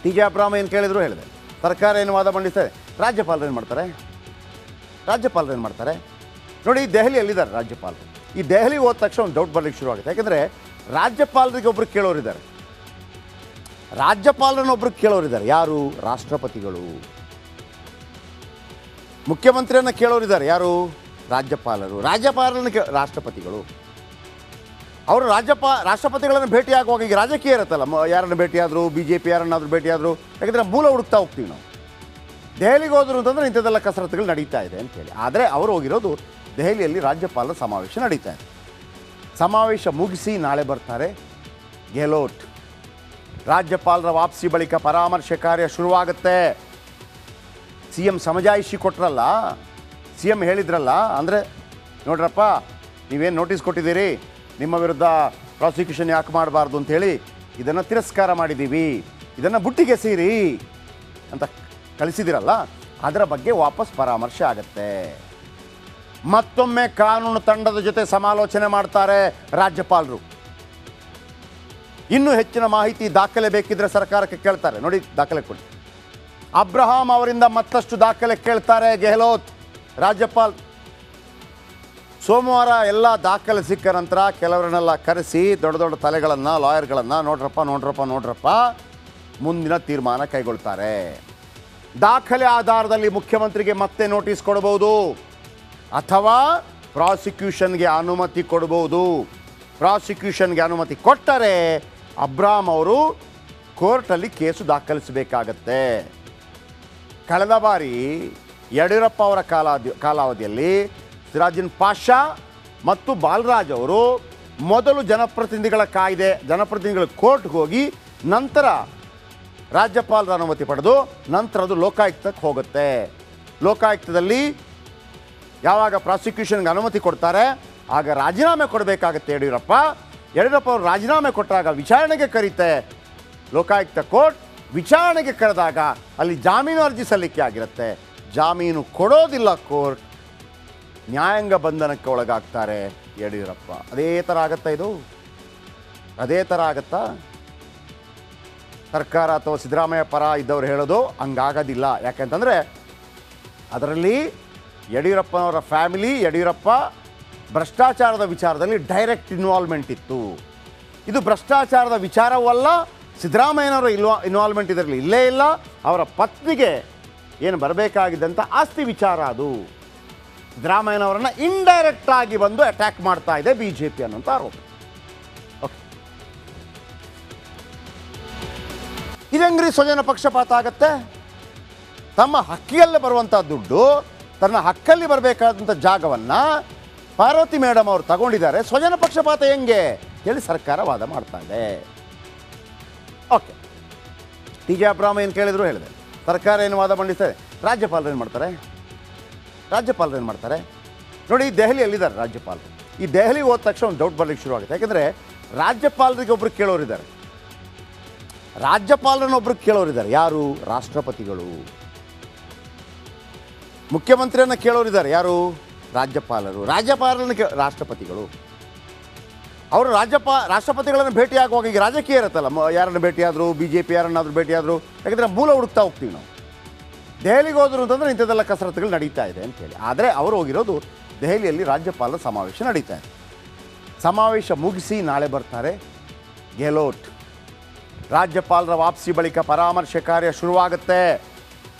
T J ಅಬ್ರಾಮ್ ಏನು ಕೇಳಿದ್ರು ಹೇಳಿದೆ. ಸರ್ಕಾರ ಏನು ವಾದ ಮಂಡಿಸ್ತಾರೆ, ರಾಜ್ಯಪಾಲರು ಏನು ಮಾಡ್ತಾರೆ ನೋಡಿ. ದೆಹಲಿಯಲ್ಲಿದ್ದಾರೆ ರಾಜ್ಯಪಾಲರು. ಈ ದೆಹಲಿ ಹೋದ ತಕ್ಷಣ ಒಂದು ಡೌಟ್ ಬರಲಿಕ್ಕೆ ಶುರುವಾಗುತ್ತೆ. ಯಾಕೆಂದರೆ ರಾಜ್ಯಪಾಲರಿಗೆ ಒಬ್ಬರು ಕೇಳೋರಿದ್ದಾರೆ, ರಾಜ್ಯಪಾಲರನ್ನೊಬ್ಬರು ಕೇಳೋರಿದ್ದಾರೆ. ಯಾರು? ರಾಷ್ಟ್ರಪತಿಗಳು. ಮುಖ್ಯಮಂತ್ರಿಯನ್ನು ಕೇಳೋರಿದ್ದಾರೆ. ಯಾರು? ರಾಜ್ಯಪಾಲರು. ರಾಷ್ಟ್ರಪತಿಗಳು. ಅವರು ರಾಷ್ಟ್ರಪತಿಗಳನ್ನು ಭೇಟಿಯಾಗುವಾಗ ಈಗ ರಾಜಕೀಯ ಇರುತ್ತಲ್ಲ, ಯಾರನ್ನು ಭೇಟಿಯಾದರು, BJP ಯಾರನ್ನಾದರೂ ಭೇಟಿಯಾದರು. ಯಾಕೆಂದರೆ ಮೂಲ ಹುಡುಕ್ತಾ ಹೋಗ್ತೀವಿ ನಾವು. ದೆಹಲಿಗೆ ಹೋದ್ರು ಅಂತಂದರೆ ಇಂಥದ್ದೆಲ್ಲ ಕಸರತ್ತುಗಳು ನಡೀತಾ ಇದೆ ಅಂತೇಳಿ. ಆದರೆ ಅವರು ಹೋಗಿರೋದು ದೆಹಲಿಯಲ್ಲಿ ರಾಜ್ಯಪಾಲರ ಸಮಾವೇಶ ನಡೀತಾ ಇದೆ. ಸಮಾವೇಶ ಮುಗಿಸಿ ನಾಳೆ ಬರ್ತಾರೆ ಗೆಹ್ಲೋಟ್. ರಾಜ್ಯಪಾಲರ ವಾಪಸಿ ಬಳಿಕ ಪರಾಮರ್ಶೆ ಕಾರ್ಯ ಶುರುವಾಗುತ್ತೆ. CM ಸಮಜಾಯಿಷಿ ಕೊಟ್ರಲ್ಲ, CM ಹೇಳಿದ್ರಲ್ಲ, ಅಂದರೆ ನೋಡ್ರಪ್ಪ ನೀವೇನು ನೋಟಿಸ್ ಕೊಟ್ಟಿದ್ದೀರಿ, ನಿಮ್ಮ ವಿರುದ್ಧ ಪ್ರಾಸಿಕ್ಯೂಷನ್ ಯಾಕೆ ಮಾಡಬಾರ್ದು ಅಂಥೇಳಿ ಇದನ್ನು ತಿರಸ್ಕಾರ ಮಾಡಿದ್ದೀವಿ, ಇದನ್ನು ಬುಟ್ಟಿಗೆ ಸೇರಿ ಅಂತ ಕಳಿಸಿದಿರಲ್ಲ, ಅದರ ಬಗ್ಗೆ ವಾಪಸ್ ಪರಾಮರ್ಶೆ ಆಗುತ್ತೆ. ಮತ್ತೊಮ್ಮೆ ಕಾನೂನು ತಂಡದ ಜೊತೆ ಸಮಾಲೋಚನೆ ಮಾಡ್ತಾರೆ ರಾಜ್ಯಪಾಲರು. ಇನ್ನೂ ಹೆಚ್ಚಿನ ಮಾಹಿತಿ ದಾಖಲೆ ಬೇಕಿದ್ರೆ ಸರ್ಕಾರಕ್ಕೆ ಕೇಳ್ತಾರೆ. ನೋಡಿ, ದಾಖಲೆ ಕೊಡಿ. ಅಬ್ರಹಾಂ ಅವರಿಂದ ಮತ್ತಷ್ಟು ದಾಖಲೆ ಕೇಳ್ತಾರೆ ಗೆಹ್ಲೋಟ್ ರಾಜ್ಯಪಾಲ್. ಸೋಮವಾರ ಎಲ್ಲ ದಾಖಲೆ ಸಿಕ್ಕ ನಂತರ ಕೆಲವರನ್ನೆಲ್ಲ ಕರೆಸಿ ದೊಡ್ಡ ದೊಡ್ಡ ತಲೆಗಳನ್ನು, ಲಾಯರ್ಗಳನ್ನು ನೋಡ್ರಪ್ಪ ಮುಂದಿನ ತೀರ್ಮಾನ ಕೈಗೊಳ್ತಾರೆ. ದಾಖಲೆ ಆಧಾರದಲ್ಲಿ ಮುಖ್ಯಮಂತ್ರಿಗೆ ಮತ್ತೆ ನೋಟಿಸ್ ಕೊಡಬಹುದು ಅಥವಾ ಪ್ರಾಸಿಕ್ಯೂಷನ್ಗೆ ಅನುಮತಿ ಕೊಡಬಹುದು. ಪ್ರಾಸಿಕ್ಯೂಷನ್ಗೆ ಅನುಮತಿ ಕೊಟ್ಟರೆ ಅಬ್ರಾಮ್ ಅವರು ಕೋರ್ಟಲ್ಲಿ ಕೇಸು ದಾಖಲಿಸಬೇಕಾಗತ್ತೆ. ಕಳೆದ ಬಾರಿ ಯಡಿಯೂರಪ್ಪ ಅವರ ಕಾಲಾವಧಿಯಲ್ಲಿ ಸಿರಾಜುದ್ದೀನ್ ಪಾಷಾ ಮತ್ತು ಬಾಲರಾಜ್ ಅವರು ಮೊದಲು ಜನಪ್ರತಿನಿಧಿಗಳ ಕೋರ್ಟ್ಗೆ ಹೋಗಿ ನಂತರ ರಾಜ್ಯಪಾಲರ ಅನುಮತಿ ಪಡೆದು ನಂತರ ಅದು ಲೋಕಾಯುಕ್ತಕ್ಕೆ ಹೋಗುತ್ತೆ. ಲೋಕಾಯುಕ್ತದಲ್ಲಿ ಯಾವಾಗ ಪ್ರಾಸಿಕ್ಯೂಷನ್ಗೆ ಅನುಮತಿ ಕೊಡ್ತಾರೆ ಆಗ ರಾಜೀನಾಮೆ ಕೊಡಬೇಕಾಗತ್ತೆ ಯಡಿಯೂರಪ್ಪ ಅವರು ರಾಜೀನಾಮೆ ಕೊಟ್ಟಾಗ ವಿಚಾರಣೆಗೆ ಕರೀತೆ ಲೋಕಾಯುಕ್ತ ಕೋರ್ಟ್. ವಿಚಾರಣೆಗೆ ಕರೆದಾಗ ಅಲ್ಲಿ ಜಾಮೀನು ಅರ್ಜಿ ಸಲ್ಲಿಕೆ ಆಗಿರುತ್ತೆ. ಜಾಮೀನು ಕೊಡೋದಿಲ್ಲ ಕೋರ್ಟ್, ನ್ಯಾಯಾಂಗ ಬಂಧನಕ್ಕೆ ಒಳಗಾಗ್ತಾರೆ ಯಡಿಯೂರಪ್ಪ. ಅದೇ ಥರ ಆಗತ್ತಾ ಇದು? ಅದೇ ಥರ ಆಗತ್ತಾ? ಸರ್ಕಾರ ಅಥವಾ ಸಿದ್ದರಾಮಯ್ಯ ಪರ ಇದ್ದವ್ರು ಹೇಳೋದು ಹಂಗಾಗೋದಿಲ್ಲ. ಯಾಕೆಂತಂದರೆ ಅದರಲ್ಲಿ ಯಡಿಯೂರಪ್ಪನವರ ಫ್ಯಾಮಿಲಿ, ಯಡಿಯೂರಪ್ಪ ಭ್ರಷ್ಟಾಚಾರದ ವಿಚಾರದಲ್ಲಿ ಡೈರೆಕ್ಟ್ ಇನ್ವಾಲ್ವ್ಮೆಂಟ್ ಇತ್ತು. ಇದು ಭ್ರಷ್ಟಾಚಾರದ ವಿಚಾರವಲ್ಲ, ಸಿದ್ದರಾಮಯ್ಯನವರ ಇನ್ವಾಲ್ವ್ಮೆಂಟ್ ಇದರಲ್ಲಿ ಇಲ್ಲೇ ಇಲ್ಲ. ಅವರ ಪತ್ನಿಗೆ ಏನು ಬರಬೇಕಾಗಿದ್ದಂಥ ಆಸ್ತಿ ವಿಚಾರ ಅದು. ಸಿದ್ದರಾಮಯ್ಯನವರನ್ನು ಇಂಡೈರೆಕ್ಟ್ ಆಗಿ ಬಂದು ಅಟ್ಯಾಕ್ ಮಾಡ್ತಾ ಇದೆ BJP ಅನ್ನೋಂಥ ಆರೋಪ. ಓಕೆ, ಇದೆಂಗ್ರಿ ಸ್ವಜನ ಪಕ್ಷಪಾತ ಆಗತ್ತೆ? ತಮ್ಮ ಹಕ್ಕಿಯಲ್ಲೇ ಬರುವಂಥ ದುಡ್ಡು, ತನ್ನ ಹಕ್ಕಲ್ಲಿ ಬರಬೇಕಾದಂಥ ಜಾಗವನ್ನು ಪಾರ್ವತಿ ಮೇಡಮ್ ಅವರು ತಗೊಂಡಿದ್ದಾರೆ, ಸ್ವಜನ ಪಕ್ಷಪಾತ ಹೆಂಗೆ ಹೇಳಿ ಸರ್ಕಾರ ವಾದ ಮಾಡ್ತಾ ಇದೆ. ಓಕೆ, TJ ಅಬ್ರಾಮ್ ಏನು ಕೇಳಿದ್ರು ಹೇಳಿದೆ. ಸರ್ಕಾರ ಏನು ವಾದ ಮಂಡಿಸ್ತಾರೆ, ರಾಜ್ಯಪಾಲರು ಏನು ಮಾಡ್ತಾರೆ ನೋಡಿ. ದೆಹಲಿಯಲ್ಲಿದ್ದಾರೆ ರಾಜ್ಯಪಾಲರು. ಈ ದೆಹಲಿ ಹೋದ ತಕ್ಷಣ ಒಂದು ಡೌಟ್ ಬರಲಿಕ್ಕೆ ಶುರುವಾಗುತ್ತೆ. ಯಾಕೆಂದರೆ ರಾಜ್ಯಪಾಲರಿಗೆ ಒಬ್ಬರು ಕೇಳೋರಿದ್ದಾರೆ. ಯಾರು? ರಾಷ್ಟ್ರಪತಿಗಳು. ಮುಖ್ಯಮಂತ್ರಿಯನ್ನು ಕೇಳೋರಿದ್ದಾರೆ. ಯಾರು? ರಾಜ್ಯಪಾಲರು. ರಾಷ್ಟ್ರಪತಿಗಳು. ಅವರು ರಾಷ್ಟ್ರಪತಿಗಳನ್ನು ಭೇಟಿಯಾಗುವಾಗ ಈಗ ರಾಜಕೀಯ ಇರುತ್ತಲ್ಲ, ಯಾರನ್ನು ಭೇಟಿಯಾದರು, BJP ಯಾರನ್ನಾದರೂ ಭೇಟಿಯಾದರು. ಯಾಕೆಂದರೆ ಮೂಲ ಹುಡುಕ್ತಾ ಹೋಗ್ತೀವಿ ನಾವು. ದೆಹಲಿಗೆ ಹೋದ್ರು ಅಂತಂದರೆ ಇಂಥದ್ದೆಲ್ಲ ಕಸರತ್ತುಗಳು ನಡೀತಾ ಇದೆ ಅಂತೇಳಿ. ಆದರೆ ಅವರು ಹೋಗಿರೋದು ದೆಹಲಿಯಲ್ಲಿ ರಾಜ್ಯಪಾಲರ ಸಮಾವೇಶ ನಡೀತಾ ಇದೆ. ಸಮಾವೇಶ ಮುಗಿಸಿ ನಾಳೆ ಬರ್ತಾರೆ ಗೆಹ್ಲೋಟ್. ರಾಜ್ಯಪಾಲರ ವಾಪಸಿ ಬಳಿಕ ಪರಾಮರ್ಶೆ ಕಾರ್ಯ ಶುರುವಾಗುತ್ತೆ.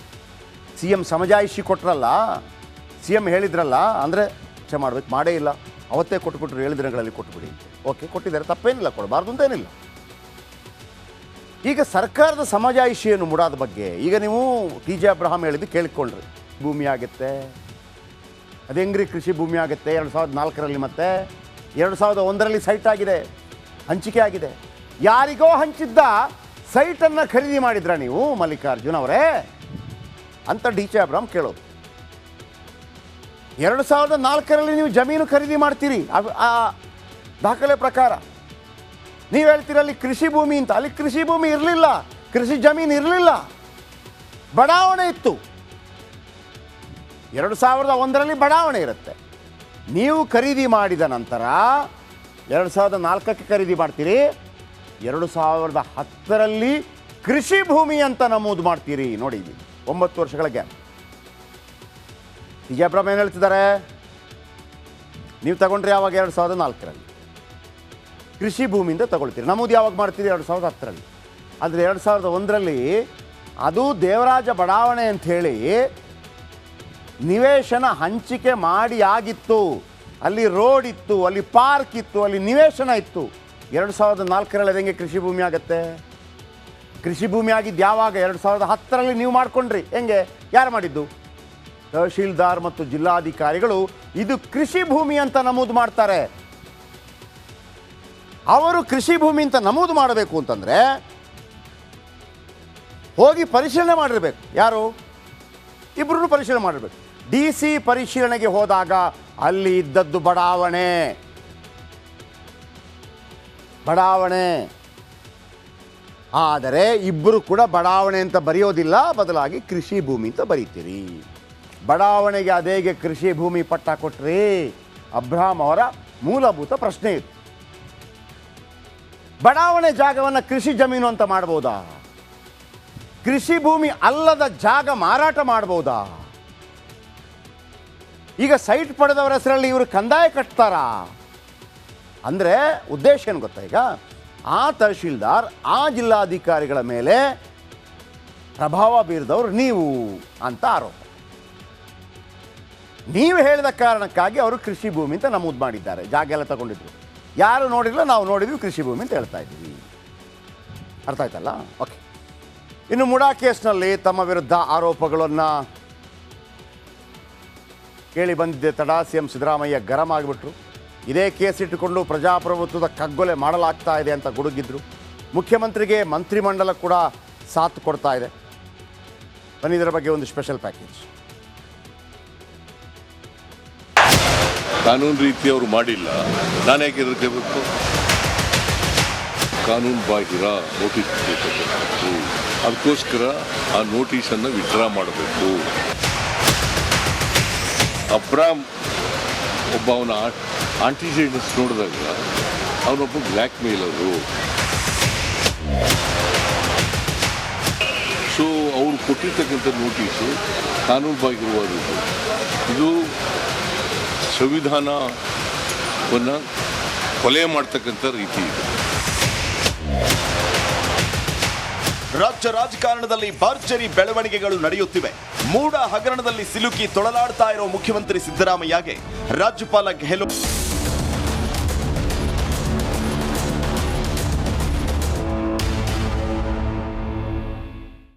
CM ಸಮಜಾಯಿಷಿ ಕೊಟ್ರಲ್ಲ, CM ಹೇಳಿದ್ರಲ್ಲ, ಅಂದರೆ ಇಚ್ಛೆ ಮಾಡಬೇಕು, ಮಾಡೇ ಇಲ್ಲ, ಅವತ್ತೇ ಕೊಟ್ಟುಬಿಟ್ರು, 7 ದಿನಗಳಲ್ಲಿ ಕೊಟ್ಟುಬಿಡಿ. ಓಕೆ, ಕೊಟ್ಟಿದ್ದಾರೆ, ತಪ್ಪೇನಿಲ್ಲ, ಕೊಡಬಾರ್ದು ಅಂತೇನಿಲ್ಲ. ಈಗ ಸರ್ಕಾರದ ಸಮಜಾಯಿಷಿಯನ್ನು ಮುಡಾದ ಬಗ್ಗೆ ಈಗ ನೀವು TJ ಅಬ್ರಹಾಂ ಹೇಳಿದ್ದು ಕೇಳಿಕೊಳ್ಳ್ರಿ. ಭೂಮಿ ಆಗುತ್ತೆ, ಅದು ಹೆಂಗ್ರಿ ಕೃಷಿ ಭೂಮಿ ಆಗುತ್ತೆ? 2004ರಲ್ಲಿ ಮತ್ತೆ 2001ರಲ್ಲಿ ಸೈಟ್ ಆಗಿದೆ, ಹಂಚಿಕೆ ಆಗಿದೆ. ಯಾರಿಗೋ ಹಂಚಿದ್ದ ಸೈಟನ್ನು ಖರೀದಿ ಮಾಡಿದ್ರ ನೀವು ಮಲ್ಲಿಕಾರ್ಜುನ್ ಅವರೇ ಅಂತ TJ ಅಬ್ರಹಾಂ ಕೇಳೋದು. 2004ರಲ್ಲಿ ನೀವು ಜಮೀನು ಖರೀದಿ ಮಾಡ್ತೀರಿ, ಆ ದಾಖಲೆ ಪ್ರಕಾರ ನೀವು ಹೇಳ್ತೀರಿ ಅಲ್ಲಿ ಕೃಷಿ ಭೂಮಿ ಅಂತ. ಅಲ್ಲಿ ಕೃಷಿ ಭೂಮಿ ಇರಲಿಲ್ಲ, ಕೃಷಿ ಜಮೀನು ಇರಲಿಲ್ಲ, ಬಡಾವಣೆ ಇತ್ತು. 2001ರಲ್ಲಿ ಬಡಾವಣೆ ಇರುತ್ತೆ. ನೀವು ಖರೀದಿ ಮಾಡಿದ ನಂತರ 2004ಕ್ಕೆ ಖರೀದಿ ಮಾಡ್ತೀರಿ, 2010ರಲ್ಲಿ ಕೃಷಿ ಭೂಮಿ ಅಂತ ನಮೂದು ಮಾಡ್ತೀರಿ. ನೋಡಿ, 9 ವರ್ಷಗಳ ಗ್ಯಾಪ್. ವಿಜಯಪುರಂ ಏನು ಹೇಳ್ತಿದ್ದಾರೆ? ನೀವು ತಗೊಂಡ್ರೆ ಯಾವಾಗ 2004ರಲ್ಲಿ ಕೃಷಿ ಭೂಮಿಯಿಂದ ತಗೊಳ್ತೀರಿ. ನಮೂದು ಯಾವಾಗ ಮಾಡ್ತೀರಿ? 2010ರಲ್ಲಿ. ಅಂದರೆ 2001ರಲ್ಲಿ ಅದು ದೇವರಾಜ ಬಡಾವಣೆ ಅಂಥೇಳಿ ನಿವೇಶನ ಹಂಚಿಕೆ ಮಾಡಿ ಆಗಿತ್ತು. ಅಲ್ಲಿ ರೋಡ್ ಇತ್ತು, ಅಲ್ಲಿ ಪಾರ್ಕ್ ಇತ್ತು, ಅಲ್ಲಿ ನಿವೇಶನ ಇತ್ತು. 2004ರಲ್ಲಿ ಅದು ಹೆಂಗೆ ಕೃಷಿ ಭೂಮಿ ಆಗುತ್ತೆ? ಕೃಷಿ ಭೂಮಿ ಆಗಿದ್ದು ಯಾವಾಗ? 2010ರಲ್ಲಿ ನೀವು ಮಾಡಿಕೊಂಡ್ರಿ. ಹೆಂಗೆ? ಯಾರು ಮಾಡಿದ್ದು? ತಹಶೀಲ್ದಾರ್ ಮತ್ತು ಜಿಲ್ಲಾಧಿಕಾರಿಗಳು ಇದು ಕೃಷಿ ಭೂಮಿ ಅಂತ ನಮೂದು ಮಾಡ್ತಾರೆ. ಅವರು ಕೃಷಿ ಭೂಮಿ ಅಂತ ನಮೂದು ಮಾಡಬೇಕು ಅಂತಂದರೆ ಹೋಗಿ ಪರಿಶೀಲನೆ ಮಾಡಿರಬೇಕು. ಯಾರು? ಇಬ್ಬರೂ ಪರಿಶೀಲನೆ ಮಾಡಿರಬೇಕು. DC ಪರಿಶೀಲನೆಗೆ ಹೋದಾಗ ಅಲ್ಲಿ ಇದ್ದದ್ದು ಬಡಾವಣೆ. ಆದರೆ ಇಬ್ಬರು ಕೂಡ ಬಡಾವಣೆ ಅಂತ ಬರೆಯೋದಿಲ್ಲ, ಬದಲಾಗಿ ಕೃಷಿ ಭೂಮಿ ಅಂತ ಬರೀತೀರಿ. ಬಡಾವಣೆಗೆ ಅದೇಗೆ ಕೃಷಿ ಭೂಮಿ ಪಟ್ಟ ಕೊಟ್ರಿ? ಅಬ್ರಹಾಂ ಅವರ ಮೂಲಭೂತ ಪ್ರಶ್ನೆ ಇದು. ಬಡಾವಣೆ ಜಾಗವನ್ನು ಕೃಷಿ ಜಮೀನು ಅಂತ ಮಾಡ್ಬೋದಾ? ಕೃಷಿ ಭೂಮಿ ಅಲ್ಲದ ಜಾಗ ಮಾರಾಟ ಮಾಡ್ಬೋದಾ? ಈಗ ಸೈಟ್ ಪಡೆದವರ ಹೆಸರಲ್ಲಿ ಇವರು ಕಂದಾಯ ಕಟ್ತಾರಾ? ಅಂದರೆ ಉದ್ದೇಶ ಏನು ಗೊತ್ತಾ? ಈಗ ಆ ತಹಶೀಲ್ದಾರ್, ಆ ಜಿಲ್ಲಾಧಿಕಾರಿಗಳ ಮೇಲೆ ಪ್ರಭಾವ ಬೀರಿದವರು ನೀವು ಅಂತ ಆರೋಪ. ನೀವು ಹೇಳಿದ ಕಾರಣಕ್ಕಾಗಿ ಅವರು ಕೃಷಿ ಭೂಮಿ ಅಂತ ನಮೂದು ಮಾಡಿದ್ದಾರೆ. ಜಾಗ ಎಲ್ಲ ತಗೊಂಡಿದ್ರು. ಯಾರು ನೋಡಿಲ್ಲ, ನಾವು ನೋಡಿದ್ವಿ, ಕೃಷಿ ಭೂಮಿ ಅಂತ ಹೇಳ್ತಾ ಇದ್ದೀವಿ. ಅರ್ಥ ಆಯ್ತಲ್ಲ? ಓಕೆ. ಇನ್ನು ಮುಡಾ ಕೇಸ್ನಲ್ಲಿ ತಮ್ಮ ವಿರುದ್ಧ ಆರೋಪಗಳನ್ನು ಕೇಳಿ ಬಂದಿದ್ದೆ ತಡ CM ಸಿದ್ದರಾಮಯ್ಯ ಗರಂ ಆಗಿಬಿಟ್ರು. ಇದೇ ಕೇಸ್ ಇಟ್ಟುಕೊಂಡು ಪ್ರಜಾಪ್ರಭುತ್ವದ ಕಗ್ಗೊಲೆ ಮಾಡಲಾಗ್ತಾ ಇದೆ ಅಂತ ಗುಡುಗಿದ್ರು. ಮುಖ್ಯಮಂತ್ರಿಗೆ ಮಂತ್ರಿಮಂಡಲ ಕೂಡ ಸಾಥ್ ಕೊಡ್ತಾ ಇದೆ. ಬನ್ನಿ, ಇದರ ಬಗ್ಗೆ ಒಂದು ಸ್ಪೆಷಲ್ ಪ್ಯಾಕೇಜ್. ಕಾನೂನು ರೀತಿ ಅವರು ಮಾಡಿಲ್ಲ, ನಾನು ಯಾಕೆ ಎದುರ್ಕೋಬೇಕು? ಕಾನೂನು ಬಾಹಿರ ನೋಟಿಸ್ ಬೇಕಾಗಬೇಕು. ಅದಕ್ಕೋಸ್ಕರ ಆ ನೋಟಿಸನ್ನು ವಿಡ್ರಾ ಮಾಡಬೇಕು. ಅಬ್ರಾಮ್ ಒಬ್ಬ ಅವನ ಆಂಟಿಜೆಂಟ್ಸ್ ನೋಡಿದಾಗ ಅವನೊಬ್ಬ ಬ್ಲ್ಯಾಕ್ ಮೇಲರು. ಸೊ ಅವರು ಕೊಟ್ಟಿರ್ತಕ್ಕಂಥ ನೋಟಿಸು ಕಾನೂನು ಬಾಹಿರವಾದದ್ದು. ಇದು ಸಂವಿಧಾನವನ್ನು ಕೊಲೆ ಮಾಡ್ತಕ್ಕಂಥ ರೀತಿ ಇದೆ. ರಾಜ್ಯ ರಾಜಕಾರಣದಲ್ಲಿ ಭರ್ಜರಿ ಬೆಳವಣಿಗೆಗಳು ನಡೆಯುತ್ತಿವೆ. ಮೂಡ ಹಗರಣದಲ್ಲಿ ಸಿಲುಕಿ ತೊಳಲಾಡ್ತಾ ಇರೋ ಮುಖ್ಯಮಂತ್ರಿ ಸಿದ್ದರಾಮಯ್ಯಗೆ ರಾಜ್ಯಪಾಲ ಗೆಹ್ಲೋಟ್